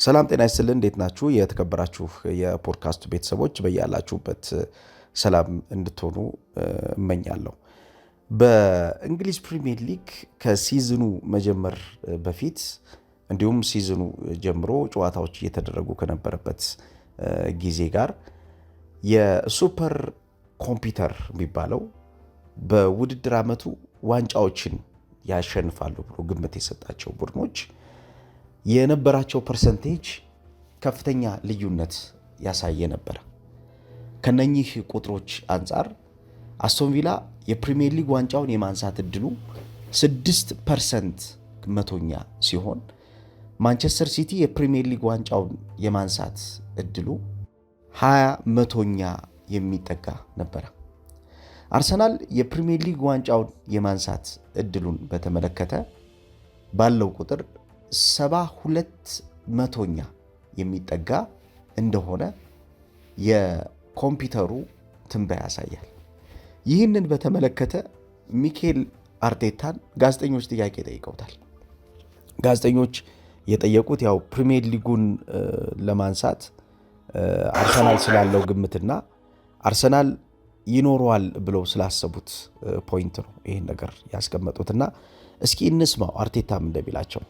ሰላም ጤና ይስጥልን እንዴት ናችሁ የተከበራችሁ የፖድካስቱ ቤተሰቦች በያላችሁበት ሰላም እንድትሆኑ እመኛለሁ። በእንግሊዝ ፕሪሚየር ሊግ ከሲዝኑ መጀመር በፊት እንዲሁም ሲዝኑ ጀምሮ ጨዋታዎች እየተደረጉ ከነበረበት ጊዜ ጋር የሱፐር ኮምፒውተር የሚባለው በውድድር ዓመቱ ዋንጫዎችን ያሸንፋሉ ብሎ ግምት የሰጣቸው ቡድኖች የነበራቸው ፐርሰንቴጅ ከፍተኛ ልዩነት ያሳየ ነበር። ከነኚህ ቁጥሮች አንጻር አስቶን ቪላ የፕሪሚየር ሊግ ዋንጫውን የማንሳት እድሉ 6% መቶኛ ሲሆን ማንቸስተር ሲቲ የፕሪሚየር ሊግ ዋንጫውን የማንሳት እድሉ 20 መቶኛ የሚጠጋ ነበር። አርሰናል የፕሪሚየር ሊግ ዋንጫውን የማንሳት እድሉን በተመለከተ ባለው ቁጥር 72 መቶኛ የሚጠጋ እንደሆነ የኮምፒውተሩ ትንበያ ያሳያል። ይህንን በተመለከተ ሚኬል አርቴታን ጋዜጠኞች ጥያቄ ጠይቀውታል። ጋዜጠኞች የጠየቁት ያው ፕሪሚየር ሊጉን ለማንሳት አርሰናል ስላለው ግምትና አርሰናል ይኖረዋል ብለው ስላሰቡት ፖይንት ነው ይህን ነገር ያስቀመጡትና እስኪ እንስማው አርቴታም እንደሚላቸው።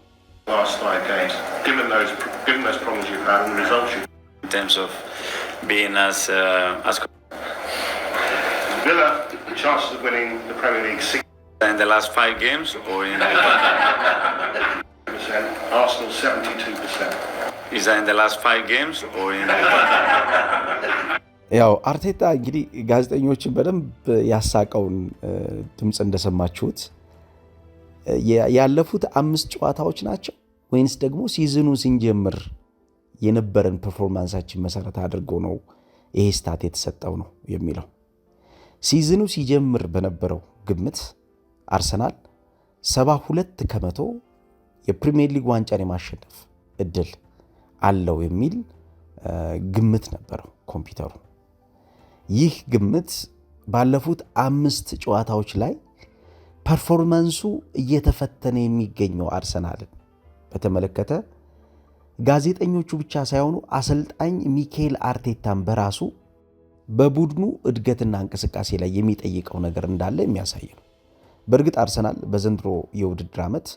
Last 5 games, given those problems you've had and the results you've in terms of being as Villa, the chances of winning the Premier League 60% in the last 5 games or in Arsenal 72%. is that in the last 5 games or in ያው አርቴታ እንግዲህ ጋዜጠኞችን በደንብ ያሳቀውን ድምጽ እንደሰማችሁት ያለፉት 5 ጨዋታዎች ናቸው ወይንስ ደግሞ ሲዝኑ ሲንጀምር የነበረን ፐርፎርማንሳችን መሰረት አድርጎ ነው ይሄ ስታት የተሰጠው ነው የሚለው። ሲዝኑ ሲጀምር በነበረው ግምት አርሰናል 72% የፕሪሚየር ሊግ ዋንጫን የማሸነፍ እድል አለው የሚል ግምት ነበረው ኮምፒውተሩ። ይህ ግምት ባለፉት 5 ጨዋታዎች ላይ ፐርፎርማንሱ እየተፈተነ የሚገኘው አርሰናልን በተመለከተ ጋዜጠኞቹ ብቻ ሳይሆኑ አሰልጣኝ ሚኬል አርቴታን በራሱ በቡድኑ እድገትና እንቅስቃሴ ላይ የሚጠይቀው ነገር እንዳለ የሚያሳይ ነው። በእርግጥ አርሰናል በዘንድሮ የውድድር ዓመት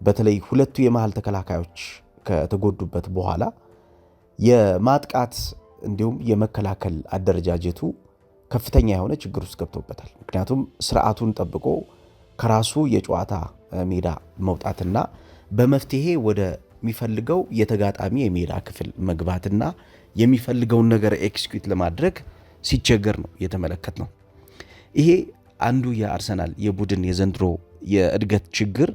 በተለይ ሁለቱ የመሃል ተከላካዮች ከተጎዱበት በኋላ የማጥቃት እንዲሁም የመከላከል አደረጃጀቱ ከፍተኛ የሆነ ችግር ውስጥ ገብቶበታል። ምክንያቱም ስርዓቱን ጠብቆ ከራሱ የጨዋታ ሜዳ መውጣትና በመፍትሄ ወደ የሚፈልገው የተጋጣሚ የሜዳ ክፍል መግባትና የሚፈልገውን ነገር ኤክስኪዩት ለማድረግ ሲቸገር ነው የተመለከትነው። ይሄ አንዱ የአርሰናል የቡድን የዘንድሮ የእድገት ችግር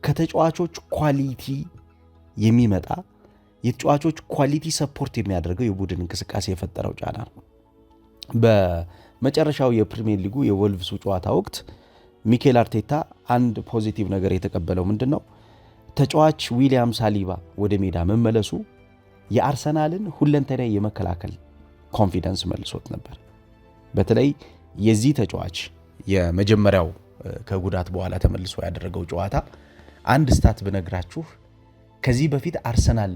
ከተጫዋቾች ኳሊቲ የሚመጣ የተጫዋቾች ኳሊቲ ሰፖርት የሚያደርገው የቡድን እንቅስቃሴ የፈጠረው ጫና ነው። በመጨረሻው የፕሪሚየር ሊጉ የወልቭሱ ጨዋታ ወቅት ሚኬል አርቴታ አንድ ፖዚቲቭ ነገር የተቀበለው ምንድነው? ተጫዋች ዊሊያም ሳሊባ ወደ ሜዳ መመለሱ የአርሰናልን ሁለንተናዊ የመከላከል ኮንፊደንስ መልሶት ነበር። በተለይ የዚህ ተጫዋች የመጀመሪያው ከጉዳት በኋላ ተመልሶ ያደረገው ጨዋታ አንድ ስታት ብነግራችሁ ከዚህ በፊት አርሰናል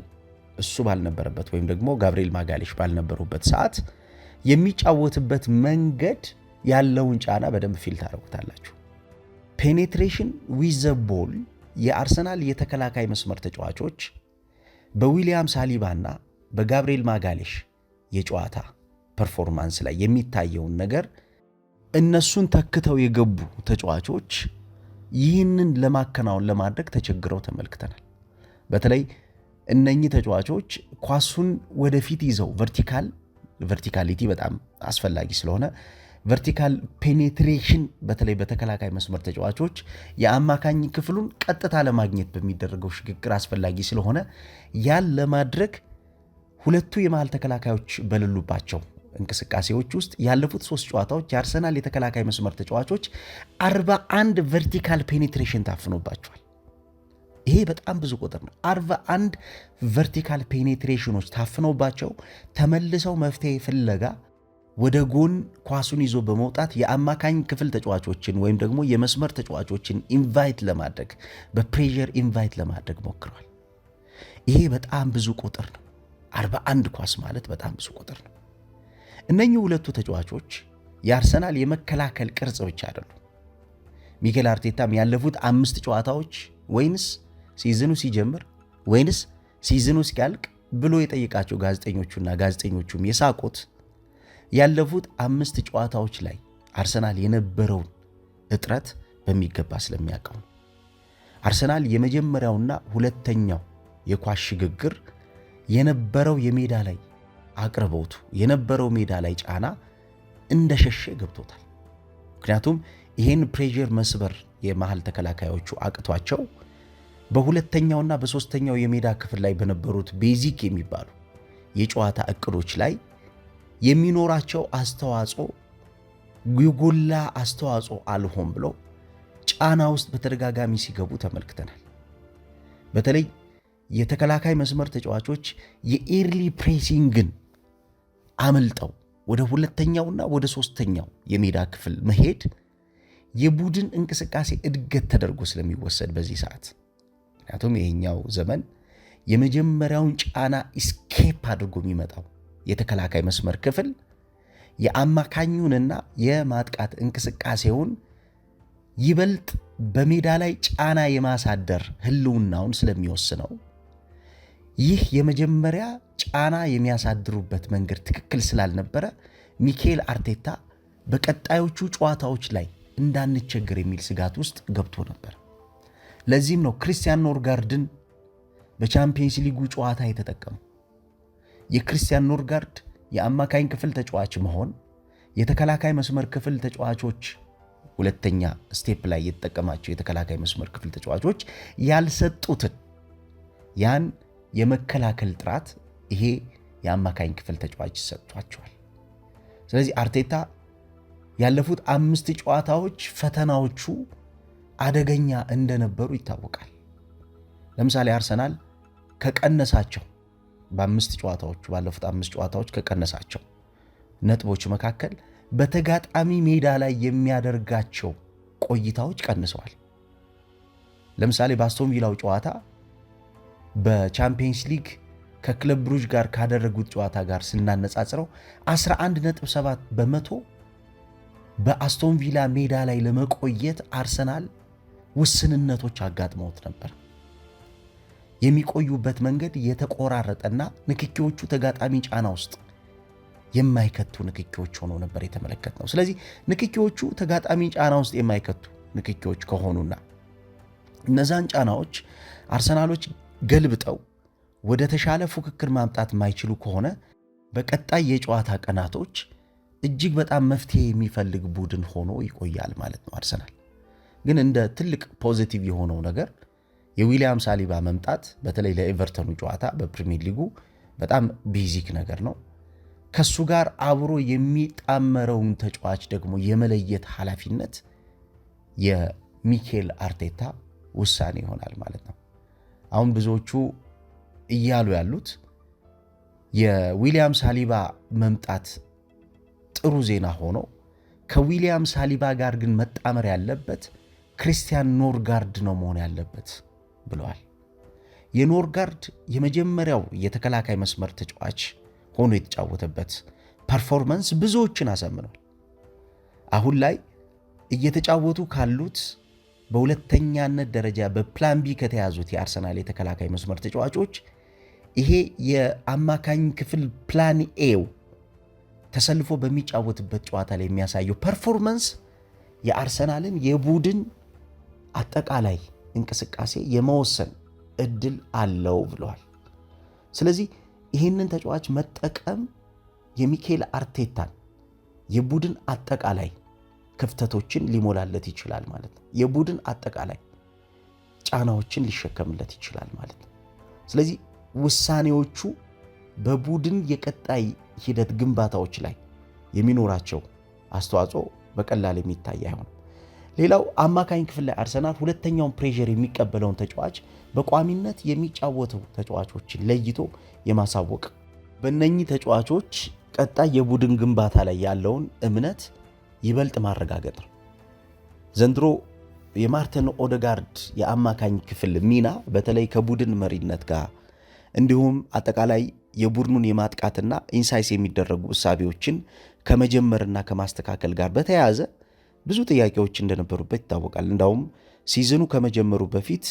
እሱ ባልነበረበት ወይም ደግሞ ጋብሪኤል ማጋሌሽ ባልነበሩበት ሰዓት የሚጫወትበት መንገድ ያለውን ጫና በደንብ ፊል ታደርጉታላችሁ። ፔኔትሬሽን ዊዝ ዘ ቦል የአርሰናል የተከላካይ መስመር ተጫዋቾች በዊሊያም ሳሊባና በጋብሪኤል ማጋሌሽ የጨዋታ ፐርፎርማንስ ላይ የሚታየውን ነገር እነሱን ተክተው የገቡ ተጫዋቾች ይህንን ለማከናወን ለማድረግ ተቸግረው ተመልክተናል። በተለይ እነኚህ ተጫዋቾች ኳሱን ወደፊት ይዘው ቨርቲካሊቲ በጣም አስፈላጊ ስለሆነ ቨርቲካል ፔኔትሬሽን በተለይ በተከላካይ መስመር ተጫዋቾች የአማካኝ ክፍሉን ቀጥታ ለማግኘት በሚደረገው ሽግግር አስፈላጊ ስለሆነ ያን ለማድረግ ሁለቱ የመሃል ተከላካዮች በሌሉባቸው እንቅስቃሴዎች ውስጥ ያለፉት 3 ጨዋታዎች የአርሰናል የተከላካይ መስመር ተጫዋቾች 41 ቨርቲካል ፔኔትሬሽን ታፍኖባቸዋል። ይሄ በጣም ብዙ ቁጥር ነው። 41 ቨርቲካል ፔኔትሬሽኖች ታፍነውባቸው ተመልሰው መፍትሄ ፍለጋ ወደ ጎን ኳሱን ይዞ በመውጣት የአማካኝ ክፍል ተጫዋቾችን ወይም ደግሞ የመስመር ተጫዋቾችን ኢንቫይት ለማድረግ በፕሬሸር ኢንቫይት ለማድረግ ሞክረዋል። ይሄ በጣም ብዙ ቁጥር ነው። 41 ኳስ ማለት በጣም ብዙ ቁጥር ነው። እነኚህ ሁለቱ ተጫዋቾች የአርሰናል የመከላከል ቅርጽ ብቻ አይደሉም። ሚኬል አርቴታም ያለፉት 5 ጨዋታዎች ወይንስ ሲዝኑ ሲጀምር ወይንስ ሲዝኑ ሲያልቅ ብሎ የጠየቃቸው ጋዜጠኞቹም የሳቁት ያለፉት 5 ጨዋታዎች ላይ አርሰናል የነበረውን እጥረት በሚገባ ስለሚያውቀው ነው። አርሰናል የመጀመሪያውና ሁለተኛው የኳስ ሽግግር የነበረው የሜዳ ላይ አቅርቦቱ የነበረው ሜዳ ላይ ጫና እንደሸሸ ገብቶታል። ምክንያቱም ይሄን ፕሬዠር መስበር የመሃል ተከላካዮቹ አቅቷቸው በሁለተኛውና በሶስተኛው የሜዳ ክፍል ላይ በነበሩት ቤዚክ የሚባሉ የጨዋታ እቅዶች ላይ የሚኖራቸው አስተዋጽኦ የጎላ አስተዋጽኦ አልሆን ብሎ ጫና ውስጥ በተደጋጋሚ ሲገቡ ተመልክተናል። በተለይ የተከላካይ መስመር ተጫዋቾች የኤርሊ ፕሬሲንግን አመልጠው ወደ ሁለተኛውና ወደ ሶስተኛው የሜዳ ክፍል መሄድ የቡድን እንቅስቃሴ እድገት ተደርጎ ስለሚወሰድ በዚህ ሰዓት ምክንያቱም ይሄኛው ዘመን የመጀመሪያውን ጫና ኢስኬፕ አድርጎ የሚመጣው የተከላካይ መስመር ክፍል የአማካኙንና የማጥቃት እንቅስቃሴውን ይበልጥ በሜዳ ላይ ጫና የማሳደር ህልውናውን ስለሚወስነው ይህ የመጀመሪያ ጫና የሚያሳድሩበት መንገድ ትክክል ስላልነበረ ሚኬል አርቴታ በቀጣዮቹ ጨዋታዎች ላይ እንዳንቸገር የሚል ስጋት ውስጥ ገብቶ ነበር። ለዚህም ነው ክሪስቲያን ኖርጋርድን በቻምፒየንስ ሊጉ ጨዋታ የተጠቀመው። የክሪስቲያን ኖርጋርድ የአማካኝ ክፍል ተጫዋች መሆን የተከላካይ መስመር ክፍል ተጫዋቾች ሁለተኛ ስቴፕ ላይ የተጠቀማቸው የተከላካይ መስመር ክፍል ተጫዋቾች ያልሰጡትን ያን የመከላከል ጥራት ይሄ የአማካኝ ክፍል ተጫዋች ሰጥቷቸዋል። ስለዚህ አርቴታ ያለፉት 5 ጨዋታዎች ፈተናዎቹ አደገኛ እንደነበሩ ይታወቃል። ለምሳሌ አርሰናል ከቀነሳቸው ባለፉት 5 ጨዋታዎች ከቀነሳቸው ነጥቦች መካከል በተጋጣሚ ሜዳ ላይ የሚያደርጋቸው ቆይታዎች ቀንሰዋል። ለምሳሌ በአስቶን ቪላው ጨዋታ በቻምፒየንስ ሊግ ከክለብ ብሩጅ ጋር ካደረጉት ጨዋታ ጋር ስናነጻጽረው 11.7% በአስቶን ቪላ ሜዳ ላይ ለመቆየት አርሰናል ውስንነቶች አጋጥመውት ነበር። የሚቆዩበት መንገድ የተቆራረጠና ንክኪዎቹ ተጋጣሚ ጫና ውስጥ የማይከቱ ንክኪዎች ሆነው ነበር የተመለከትነው። ስለዚህ ንክኪዎቹ ተጋጣሚ ጫና ውስጥ የማይከቱ ንክኪዎች ከሆኑና እነዛን ጫናዎች አርሰናሎች ገልብጠው ወደ ተሻለ ፉክክር ማምጣት የማይችሉ ከሆነ በቀጣይ የጨዋታ ቀናቶች እጅግ በጣም መፍትሄ የሚፈልግ ቡድን ሆኖ ይቆያል ማለት ነው። አርሰናል ግን እንደ ትልቅ ፖዚቲቭ የሆነው ነገር የዊሊያም ሳሊባ መምጣት በተለይ ለኤቨርተኑ ጨዋታ በፕሪሚየር ሊጉ በጣም ቤዚክ ነገር ነው። ከሱ ጋር አብሮ የሚጣመረውን ተጫዋች ደግሞ የመለየት ኃላፊነት የሚኬል አርቴታ ውሳኔ ይሆናል ማለት ነው። አሁን ብዙዎቹ እያሉ ያሉት የዊሊያም ሳሊባ መምጣት ጥሩ ዜና ሆኖ ከዊሊያም ሳሊባ ጋር ግን መጣመር ያለበት ክሪስቲያን ኖርጋርድ ነው መሆን ያለበት ብለዋል። የኖርጋርድ የመጀመሪያው የተከላካይ መስመር ተጫዋች ሆኖ የተጫወተበት ፐርፎርማንስ ብዙዎችን አሳምኗል። አሁን ላይ እየተጫወቱ ካሉት በሁለተኛነት ደረጃ በፕላን ቢ ከተያዙት የአርሰናል የተከላካይ መስመር ተጫዋቾች ይሄ የአማካኝ ክፍል ፕላን ኤው ተሰልፎ በሚጫወትበት ጨዋታ ላይ የሚያሳየው ፐርፎርማንስ የአርሰናልን የቡድን አጠቃላይ እንቅስቃሴ የመወሰን እድል አለው ብለዋል። ስለዚህ ይህንን ተጫዋች መጠቀም የሚኬል አርቴታን የቡድን አጠቃላይ ክፍተቶችን ሊሞላለት ይችላል ማለት ነው። የቡድን አጠቃላይ ጫናዎችን ሊሸከምለት ይችላል ማለት ነው። ስለዚህ ውሳኔዎቹ በቡድን የቀጣይ ሂደት ግንባታዎች ላይ የሚኖራቸው አስተዋጽኦ በቀላል የሚታይ አይሆንም። ሌላው አማካኝ ክፍል ላይ አርሰናል ሁለተኛውን ፕሬዠር የሚቀበለውን ተጫዋች በቋሚነት የሚጫወቱ ተጫዋቾችን ለይቶ የማሳወቅ በእነኚህ ተጫዋቾች ቀጣይ የቡድን ግንባታ ላይ ያለውን እምነት ይበልጥ ማረጋገጥ ነው። ዘንድሮ የማርቲን ኦዴጋርድ የአማካኝ ክፍል ሚና በተለይ ከቡድን መሪነት ጋር እንዲሁም አጠቃላይ የቡድኑን የማጥቃትና ኢንሳይስ የሚደረጉ እሳቤዎችን ከመጀመርና ከማስተካከል ጋር በተያያዘ ብዙ ጥያቄዎች እንደነበሩበት ይታወቃል። እንዳውም ሲዝኑ ከመጀመሩ በፊት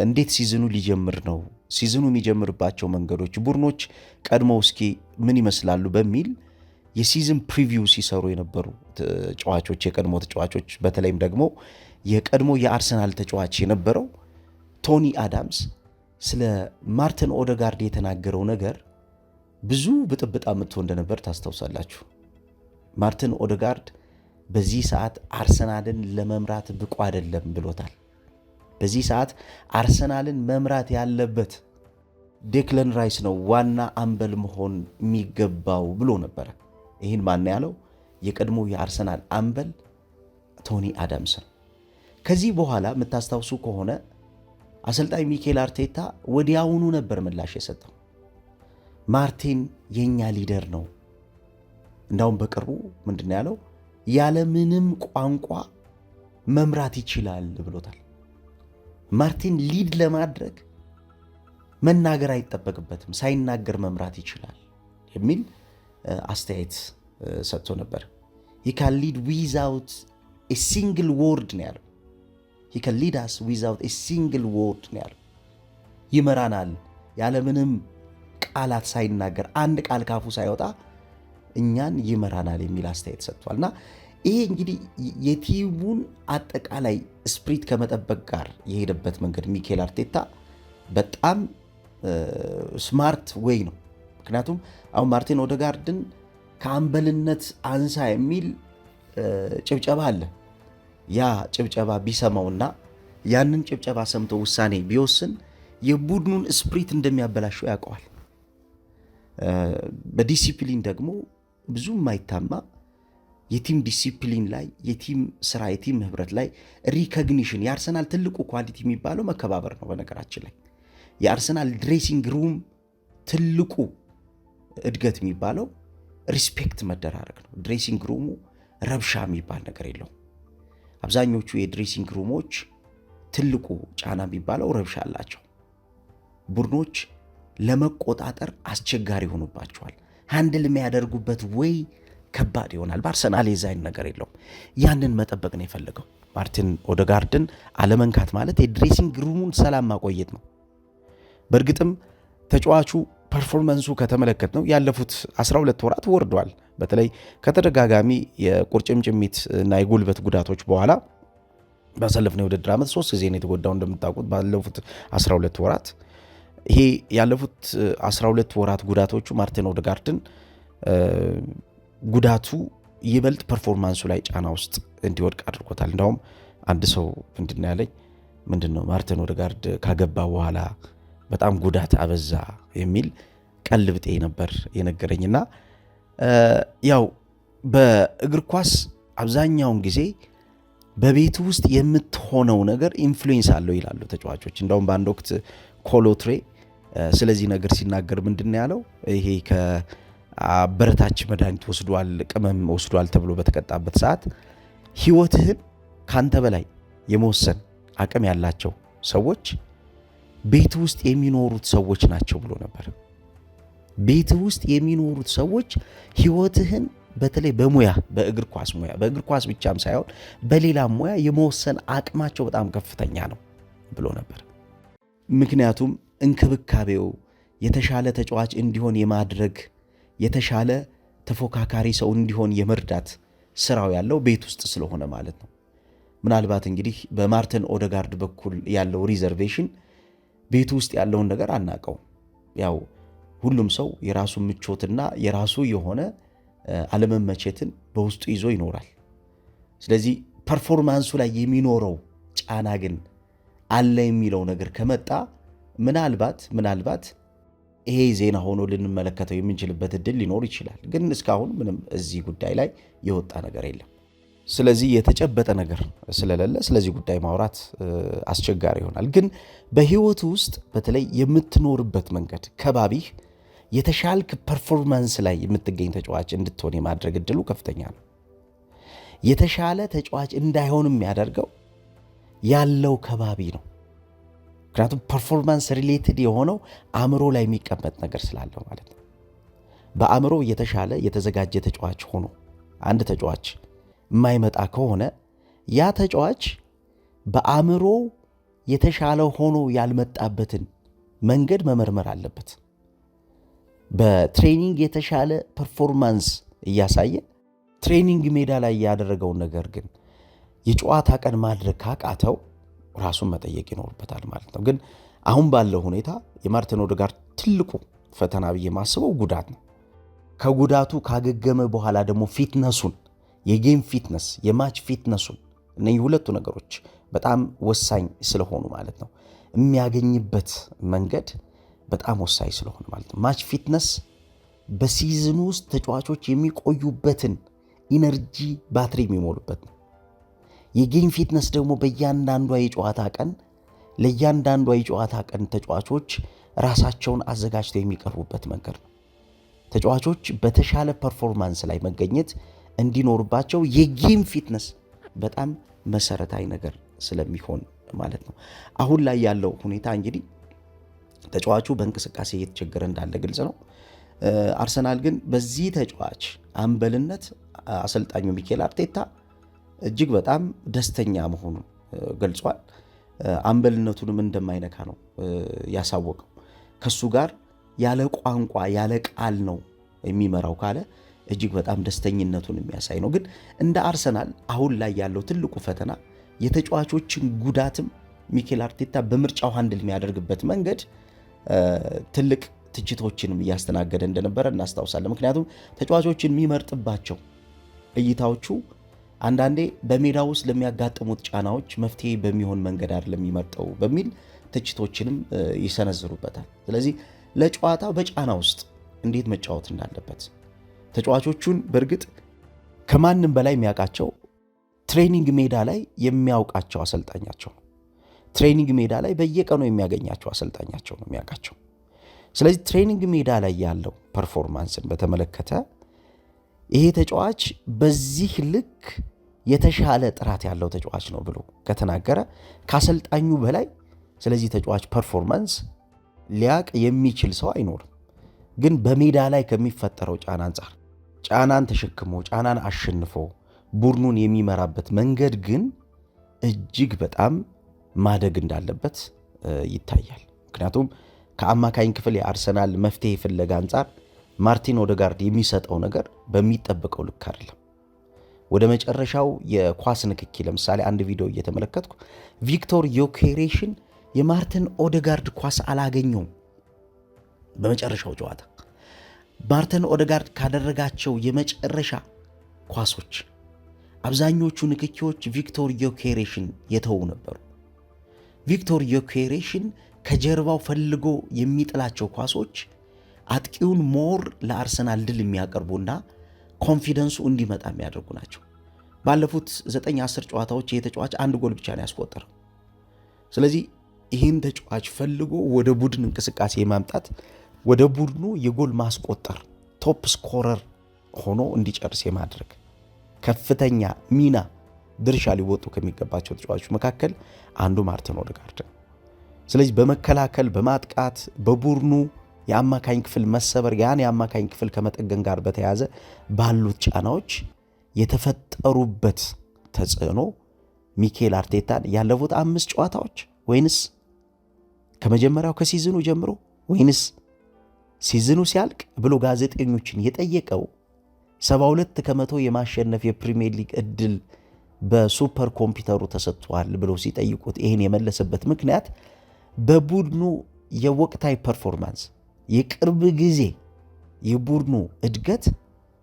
እንዴት ሲዝኑ ሊጀምር ነው፣ ሲዝኑ የሚጀምርባቸው መንገዶች፣ ቡድኖች ቀድሞው እስኪ ምን ይመስላሉ በሚል የሲዝን ፕሪቪው ሲሰሩ የነበሩ ተጫዋቾች፣ የቀድሞ ተጫዋቾች፣ በተለይም ደግሞ የቀድሞ የአርሰናል ተጫዋች የነበረው ቶኒ አዳምስ ስለ ማርቲን ኦዴጋርድ የተናገረው ነገር ብዙ ብጥብጥ አምጥቶ እንደነበር ታስታውሳላችሁ። ማርቲን ኦዴጋርድ በዚህ ሰዓት አርሰናልን ለመምራት ብቁ አይደለም ብሎታል። በዚህ ሰዓት አርሰናልን መምራት ያለበት ዴክለን ራይስ ነው ዋና አምበል መሆን የሚገባው ብሎ ነበረ። ይህን ማን ያለው? የቀድሞ የአርሰናል አምበል ቶኒ አዳምስ ነው። ከዚህ በኋላ የምታስታውሱ ከሆነ አሰልጣኝ ሚኬል አርቴታ ወዲያውኑ ነበር ምላሽ የሰጠው። ማርቲን የኛ ሊደር ነው፣ እንዳውም በቅርቡ ምንድነው ያለው? ያለምንም ቋንቋ መምራት ይችላል ብሎታል። ማርቲን ሊድ ለማድረግ መናገር አይጠበቅበትም፣ ሳይናገር መምራት ይችላል የሚል አስተያየት ሰጥቶ ነበር። he can lead without a single word ነው ያለው። he can lead us without a single word ነው ያለው። ይመራናል ያለምንም ቃላት ሳይናገር፣ አንድ ቃል ካፉ ሳይወጣ እኛን ይመራናል የሚል አስተያየት ሰጥቷልና ይሄ እንግዲህ የቲሙን አጠቃላይ ስፕሪት ከመጠበቅ ጋር የሄደበት መንገድ ሚኬል አርቴታ በጣም ስማርት ዌይ ነው። ምክንያቱም አሁን ማርቲን ኦዴጋርድን ከአምበልነት አንሳ የሚል ጭብጨባ አለ። ያ ጭብጨባ ቢሰማውና ያንን ጭብጨባ ሰምቶ ውሳኔ ቢወስን የቡድኑን ስፕሪት እንደሚያበላሸው ያውቀዋል። በዲሲፕሊን ደግሞ ብዙ የማይታማ የቲም ዲሲፕሊን ላይ፣ የቲም ስራ፣ የቲም ህብረት ላይ ሪኮግኒሽን፣ የአርሰናል ትልቁ ኳሊቲ የሚባለው መከባበር ነው። በነገራችን ላይ የአርሰናል ድሬሲንግ ሩም ትልቁ እድገት የሚባለው ሪስፔክት መደራረግ ነው። ድሬሲንግ ሩሙ ረብሻ የሚባል ነገር የለውም። አብዛኞቹ የድሬሲንግ ሩሞች ትልቁ ጫና የሚባለው ረብሻ አላቸው። ቡድኖች ለመቆጣጠር አስቸጋሪ ሆኑባቸዋል። ሃንድል የሚያደርጉበት ወይ ከባድ ይሆናል። በአርሰናል የዛይን ነገር የለውም። ያንን መጠበቅ ነው የፈለገው። ማርቲን ኦዴጋርድን አለመንካት ማለት የድሬሲንግ ሩሙን ሰላም ማቆየት ነው። በእርግጥም ተጫዋቹ ፐርፎርመንሱ ከተመለከት ነው ያለፉት 12 ወራት ወርዷል። በተለይ ከተደጋጋሚ የቁርጭምጭሚት እና የጉልበት ጉዳቶች በኋላ ባሳለፍነው የውድድር ዓመት 3 ጊዜ ነው የተጎዳው እንደምታውቁት ባለፉት 12 ወራት። ይሄ ያለፉት 12 ወራት ጉዳቶቹ ማርቲን ኦዴጋርድን ጉዳቱ ይበልጥ ፐርፎርማንሱ ላይ ጫና ውስጥ እንዲወድቅ አድርጎታል። እንዳውም አንድ ሰው ምንድን ያለኝ ምንድነው ማርቲን ኦዴጋርድ ካገባ በኋላ በጣም ጉዳት አበዛ የሚል ቀልብጤ ነበር የነገረኝና ያው በእግር ኳስ አብዛኛውን ጊዜ በቤት ውስጥ የምትሆነው ነገር ኢንፍሉዌንስ አለው ይላሉ ተጫዋቾች። እንዳውም በአንድ ወቅት ኮሎትሬ ስለዚህ ነገር ሲናገር ምንድን ያለው ይሄ ከአበረታች መድኃኒት ወስዷል፣ ቅመም ወስዷል ተብሎ በተቀጣበት ሰዓት ህይወትህን ካንተ በላይ የመወሰን አቅም ያላቸው ሰዎች ቤት ውስጥ የሚኖሩት ሰዎች ናቸው ብሎ ነበር። ቤት ውስጥ የሚኖሩት ሰዎች ህይወትህን በተለይ በሙያ በእግር ኳስ ሙያ በእግር ኳስ ብቻም ሳይሆን በሌላ ሙያ የመወሰን አቅማቸው በጣም ከፍተኛ ነው ብሎ ነበር። ምክንያቱም እንክብካቤው የተሻለ ተጫዋች እንዲሆን የማድረግ የተሻለ ተፎካካሪ ሰው እንዲሆን የመርዳት ስራው ያለው ቤት ውስጥ ስለሆነ ማለት ነው። ምናልባት እንግዲህ በማርቲን ኦዴጋርድ በኩል ያለው ሪዘርቬሽን ቤት ውስጥ ያለውን ነገር አናቀው። ያው ሁሉም ሰው የራሱ ምቾትና የራሱ የሆነ አለመመቸትን በውስጡ ይዞ ይኖራል። ስለዚህ ፐርፎርማንሱ ላይ የሚኖረው ጫና ግን አለ የሚለው ነገር ከመጣ ምናልባት ይሄ ዜና ሆኖ ልንመለከተው የምንችልበት እድል ሊኖር ይችላል። ግን እስካሁን ምንም እዚህ ጉዳይ ላይ የወጣ ነገር የለም። ስለዚህ የተጨበጠ ነገር ስለሌለ ስለዚህ ጉዳይ ማውራት አስቸጋሪ ይሆናል። ግን በህይወቱ ውስጥ በተለይ የምትኖርበት መንገድ ከባቢህ የተሻልክ ፐርፎርማንስ ላይ የምትገኝ ተጫዋች እንድትሆን የማድረግ እድሉ ከፍተኛ ነው። የተሻለ ተጫዋች እንዳይሆን የሚያደርገው ያለው ከባቢ ነው። ምክንያቱም ፐርፎርማንስ ሪሌትድ የሆነው አእምሮ ላይ የሚቀመጥ ነገር ስላለው ማለት ነው። በአእምሮ የተሻለ የተዘጋጀ ተጫዋች ሆኖ አንድ ተጫዋች የማይመጣ ከሆነ ያ ተጫዋች በአእምሮ የተሻለ ሆኖ ያልመጣበትን መንገድ መመርመር አለበት። በትሬኒንግ የተሻለ ፐርፎርማንስ እያሳየ ትሬኒንግ ሜዳ ላይ ያደረገውን ነገር ግን የጨዋታ ቀን ማድረግ ካቃተው ራሱን መጠየቅ ይኖርበታል ማለት ነው። ግን አሁን ባለው ሁኔታ የማርቲን ኦዴጋርድ ትልቁ ፈተና ብዬ ማስበው ጉዳት ነው። ከጉዳቱ ካገገመ በኋላ ደግሞ ፊትነሱን፣ የጌም ፊትነስ፣ የማች ፊትነሱን እነዚህ ሁለቱ ነገሮች በጣም ወሳኝ ስለሆኑ ማለት ነው የሚያገኝበት መንገድ በጣም ወሳኝ ስለሆነ ማለት ነው። ማች ፊትነስ በሲዝኑ ውስጥ ተጫዋቾች የሚቆዩበትን ኢነርጂ ባትሪ የሚሞሉበት ነው። የጌም ፊትነስ ደግሞ በእያንዳንዷ የጨዋታ ቀን ለእያንዳንዷ የጨዋታ ቀን ተጫዋቾች ራሳቸውን አዘጋጅተው የሚቀርቡበት መንገድ ነው። ተጫዋቾች በተሻለ ፐርፎርማንስ ላይ መገኘት እንዲኖርባቸው የጌም ፊትነስ በጣም መሰረታዊ ነገር ስለሚሆን ማለት ነው። አሁን ላይ ያለው ሁኔታ እንግዲህ ተጫዋቹ በእንቅስቃሴ እየተቸገረ እንዳለ ግልጽ ነው። አርሰናል ግን በዚህ ተጫዋች አምበልነት አሰልጣኙ ሚኬል አርቴታ እጅግ በጣም ደስተኛ መሆኑን ገልጿል። አምበልነቱንም እንደማይነካ ነው ያሳወቀው። ከሱ ጋር ያለ ቋንቋ ያለ ቃል ነው የሚመራው ካለ እጅግ በጣም ደስተኝነቱን የሚያሳይ ነው። ግን እንደ አርሰናል አሁን ላይ ያለው ትልቁ ፈተና የተጫዋቾችን ጉዳትም ሚኬል አርቴታ በምርጫው ሃንድል የሚያደርግበት መንገድ ትልቅ ትችቶችንም እያስተናገደ እንደነበረ እናስታውሳለን። ምክንያቱም ተጫዋቾችን የሚመርጥባቸው እይታዎቹ አንዳንዴ በሜዳ ውስጥ ለሚያጋጥሙት ጫናዎች መፍትሄ በሚሆን መንገድ አይደለም የሚመርጠው በሚል ትችቶችንም ይሰነዝሩበታል። ስለዚህ ለጨዋታው በጫና ውስጥ እንዴት መጫወት እንዳለበት ተጫዋቾቹን በእርግጥ ከማንም በላይ የሚያውቃቸው ትሬኒንግ ሜዳ ላይ የሚያውቃቸው አሰልጣኛቸው ነው። ትሬኒንግ ሜዳ ላይ በየቀኑ የሚያገኛቸው አሰልጣኛቸው ነው የሚያውቃቸው። ስለዚህ ትሬኒንግ ሜዳ ላይ ያለው ፐርፎርማንስን በተመለከተ ይሄ ተጫዋች በዚህ ልክ የተሻለ ጥራት ያለው ተጫዋች ነው ብሎ ከተናገረ ከአሰልጣኙ በላይ ስለዚህ ተጫዋች ፐርፎርማንስ ሊያቅ የሚችል ሰው አይኖርም። ግን በሜዳ ላይ ከሚፈጠረው ጫና አንጻር ጫናን ተሸክሞ ጫናን አሸንፎ ቡድኑን የሚመራበት መንገድ ግን እጅግ በጣም ማደግ እንዳለበት ይታያል። ምክንያቱም ከአማካኝ ክፍል የአርሰናል መፍትሄ ፍለጋ አንጻር ማርቲን ኦዴጋርድ የሚሰጠው ነገር በሚጠበቀው ልክ አይደለም። ወደ መጨረሻው የኳስ ንክኪ ለምሳሌ አንድ ቪዲዮ እየተመለከትኩ ቪክቶር ዮኬሬሽን የማርቲን ኦዴጋርድ ኳስ አላገኘውም። በመጨረሻው ጨዋታ ማርቲን ኦዴጋርድ ካደረጋቸው የመጨረሻ ኳሶች አብዛኞቹ ንክኪዎች ቪክቶር ዮኬሬሽን የተው ነበሩ። ቪክቶር ዮኬሬሽን ከጀርባው ፈልጎ የሚጥላቸው ኳሶች አጥቂውን ሞር ለአርሰናል ድል የሚያቀርቡና ኮንፊደንሱ እንዲመጣ የሚያደርጉ ናቸው። ባለፉት 9-10 ጨዋታዎች ይህ ተጫዋች አንድ ጎል ብቻ ነው ያስቆጠረው። ስለዚህ ይህን ተጫዋች ፈልጎ ወደ ቡድን እንቅስቃሴ ማምጣት፣ ወደ ቡድኑ የጎል ማስቆጠር ቶፕ ስኮረር ሆኖ እንዲጨርስ የማድረግ ከፍተኛ ሚና ድርሻ ሊወጡ ከሚገባቸው ተጫዋቾች መካከል አንዱ ማርቲን ኦዴጋርድ ነው። ስለዚህ በመከላከል በማጥቃት በቡድኑ የአማካኝ ክፍል መሰበር ያን የአማካኝ ክፍል ከመጠገን ጋር በተያያዘ ባሉት ጫናዎች የተፈጠሩበት ተጽዕኖ ሚኬል አርቴታን ያለፉት 5 ጨዋታዎች ወይንስ ከመጀመሪያው ከሲዝኑ ጀምሮ ወይንስ ሲዝኑ ሲያልቅ ብሎ ጋዜጠኞችን የጠየቀው 72% የማሸነፍ የፕሪሚየር ሊግ እድል በሱፐር ኮምፒውተሩ ተሰጥቷል ብሎ ሲጠይቁት ይህን የመለሰበት ምክንያት በቡድኑ የወቅታዊ ፐርፎርማንስ የቅርብ ጊዜ የቡድኑ እድገት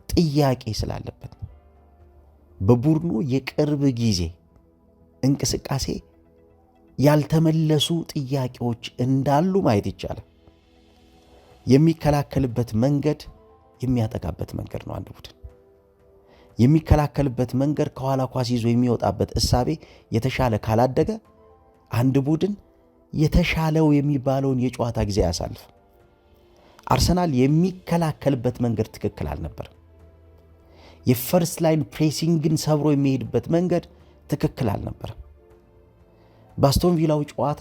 ጥያቄ ስላለበት ነው። በቡድኑ የቅርብ ጊዜ እንቅስቃሴ ያልተመለሱ ጥያቄዎች እንዳሉ ማየት ይቻላል። የሚከላከልበት መንገድ የሚያጠቃበት መንገድ ነው። አንድ ቡድን የሚከላከልበት መንገድ ከኋላ ኳስ ይዞ የሚወጣበት እሳቤ የተሻለ ካላደገ አንድ ቡድን የተሻለው የሚባለውን የጨዋታ ጊዜ ያሳልፍ። አርሰናል የሚከላከልበት መንገድ ትክክል አልነበረም። የፈርስት ላይን ፕሬሲንግን ሰብሮ የሚሄድበት መንገድ ትክክል አልነበረም። በአስቶን ቪላው ጨዋታ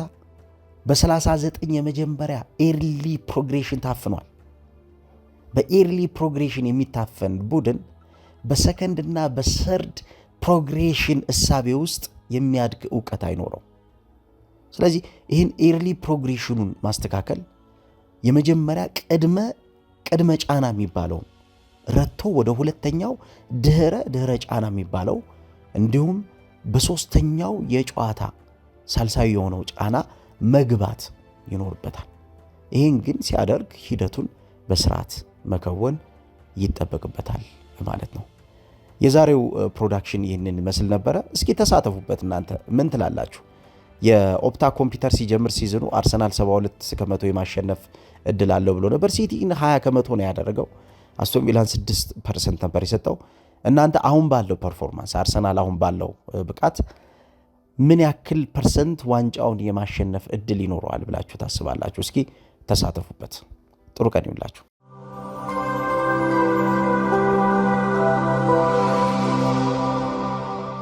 በ39 የመጀመሪያ ኤርሊ ፕሮግሬሽን ታፍኗል። በኤርሊ ፕሮግሬሽን የሚታፈን ቡድን በሰከንድና በሰርድ ፕሮግሬሽን እሳቤ ውስጥ የሚያድግ ዕውቀት አይኖረው። ስለዚህ ይህን ኤርሊ ፕሮግሬሽኑን ማስተካከል የመጀመሪያ ቅድመ ጫና የሚባለው ረቶ ወደ ሁለተኛው ድህረ ጫና የሚባለው እንዲሁም በሶስተኛው የጨዋታ ሳልሳዊ የሆነው ጫና መግባት ይኖርበታል። ይህን ግን ሲያደርግ ሂደቱን በስርዓት መከወን ይጠበቅበታል ማለት ነው። የዛሬው ፕሮዳክሽን ይህንን ይመስል ነበረ። እስኪ ተሳተፉበት። እናንተ ምን ትላላችሁ? የኦፕታ ኮምፒውተር ሲጀምር ሲዝኑ አርሰናል 72% የማሸነፍ እድል አለው ብሎ ነበር። ሲቲን 20% ነው ያደረገው። አስቶን ቪላን 6% ነበር የሰጠው። እናንተ አሁን ባለው ፐርፎርማንስ አርሰናል አሁን ባለው ብቃት ምን ያክል ፐርሰንት ዋንጫውን የማሸነፍ እድል ይኖረዋል ብላችሁ ታስባላችሁ? እስኪ ተሳተፉበት። ጥሩ ቀን ይሁንላችሁ።